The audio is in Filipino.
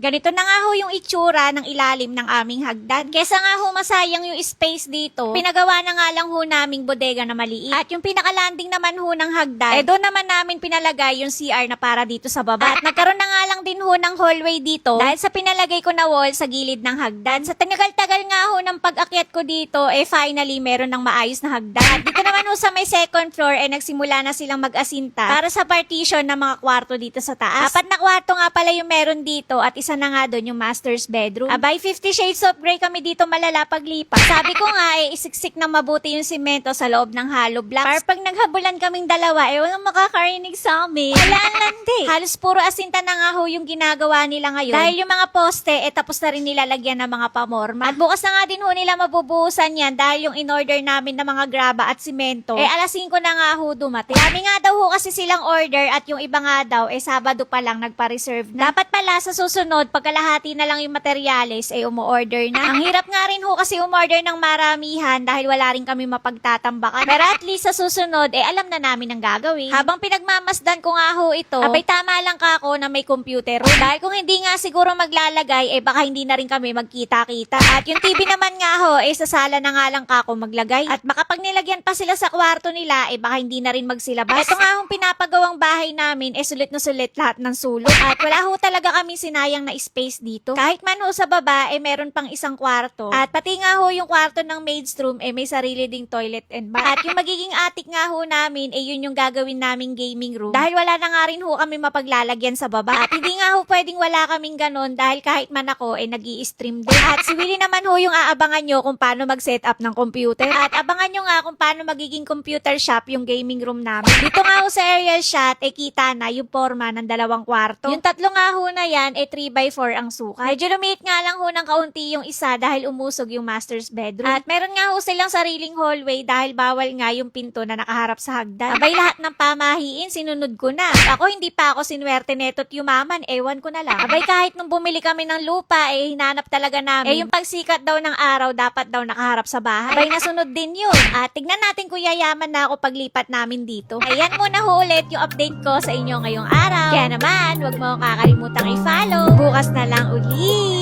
Ganito na nga ho yung itsura ng ilalim ng aming hagdan. Kesa nga ho masayang yung space dito, pinagawa na nga lang ho naming bodega na maliit. At yung pinakalanding naman ho ng hagdan, doon naman namin pinalagay yung CR na para dito sa baba. At nagkaroon na nga lang din ho ng hallway dito dahil sa pinalagay ko na wall sa gilid ng hagdan. Sa tinagal-tagal nga ho ng pag-akyat ko dito, finally meron ng maayos na hagdan. At dito naman ho sa may second floor, nagsimula na silang mag-asinta para sa partition ng mga kwarto dito sa taas. 4 na kwarto nga pala yung meron dito at isa na nga doon yung master's bedroom. Abay, 50 Shades of Grey kami dito malala paglipat. Sabi ko nga, isiksik na mabuti yung simento sa loob ng hollow blocks. Para pag naghabulan kaming dalawa, walang makakarinig sa amin. Walaan landi. Halos puro asinta na nga ho yung ginagawa nila ngayon. Dahil yung mga poste, tapos na rin nilalagyan ng mga pamorma. At bukas na nga din ho nila mabubuhusan yan dahil yung in-order namin na mga graba at simento, alas 5 na nga ho dumating. Dami nga daw ho kasi silang order at yung iba nga daw, Sabado pa lang nagpa-reserve na. Dapat pala sa susunod, pagkalahati na lang yung materyales, umu-order na. Ang hirap nga rin ho kasi umorder ng maramihan dahil wala rin kami mapagtatambakan. Pero at least sa susunod, alam na namin ang gagawin. Habang pinagmamasdan ko nga ho ito, abay tama lang ka ako na may computer room. Dahil kung hindi nga siguro maglalagay, baka hindi na rin kami magkita-kita. At yung TV naman nga ho, sa sala na nga lang ka ako maglagay. At baka pag nilagyan pa sila sa kwarto nila, baka hindi na rin magsilabas. Ito nga hong pinapagawang bahay namin, sulit na sulit lahat ng sulok. At wala ho talaga kami sinayang na space dito. Kahit man ho sa baba, meron pang isang kwarto. At pati nga ho yung kwarto ng maid's room, may sarili ding toilet and bath. At yung magiging attic nga ho namin, yun yung gagawin naming gaming room. Dahil wala na nga rin ho kami mapaglalagyan sa baba. At hindi nga ho pwedeng wala kaming ganon dahil kahit man ako, nag-i-stream din. At si Willie naman ho yung aabangan nyo kung paano mag-set up ng computer. At abangan nyo nga kung paano magiging computer shop yung gaming room namin. Dito nga ho sa aerial shot, kita na yung forma ng 2 kwarto. Yung 3 nga ho na yan, 3x4 ang sukat. Medyo lumiit nga lang ho ng kaunti yung isa dahil umusog yung master's bedroom. At meron nga ho silang sariling hallway dahil bawal nga yung pinto na nakaharap sa hagdan. Abay, lahat ng pamahiin, sinunod ko na. Ako, hindi pa ako sinwerte neto't yumaman, ewan ko na lang. Abay, kahit nung bumili kami ng lupa, hinanap talaga namin. Yung pagsikat daw ng araw, dapat daw nakaharap sa bahay. Abay, nasunod din yun. At tignan natin kung yayaman na ako paglipat namin dito. Ayan muna ho ulit yung update ko sa inyo ngayong araw. Kaya naman, huwag mo kakalimutan i-follow. Bukas na lang uli.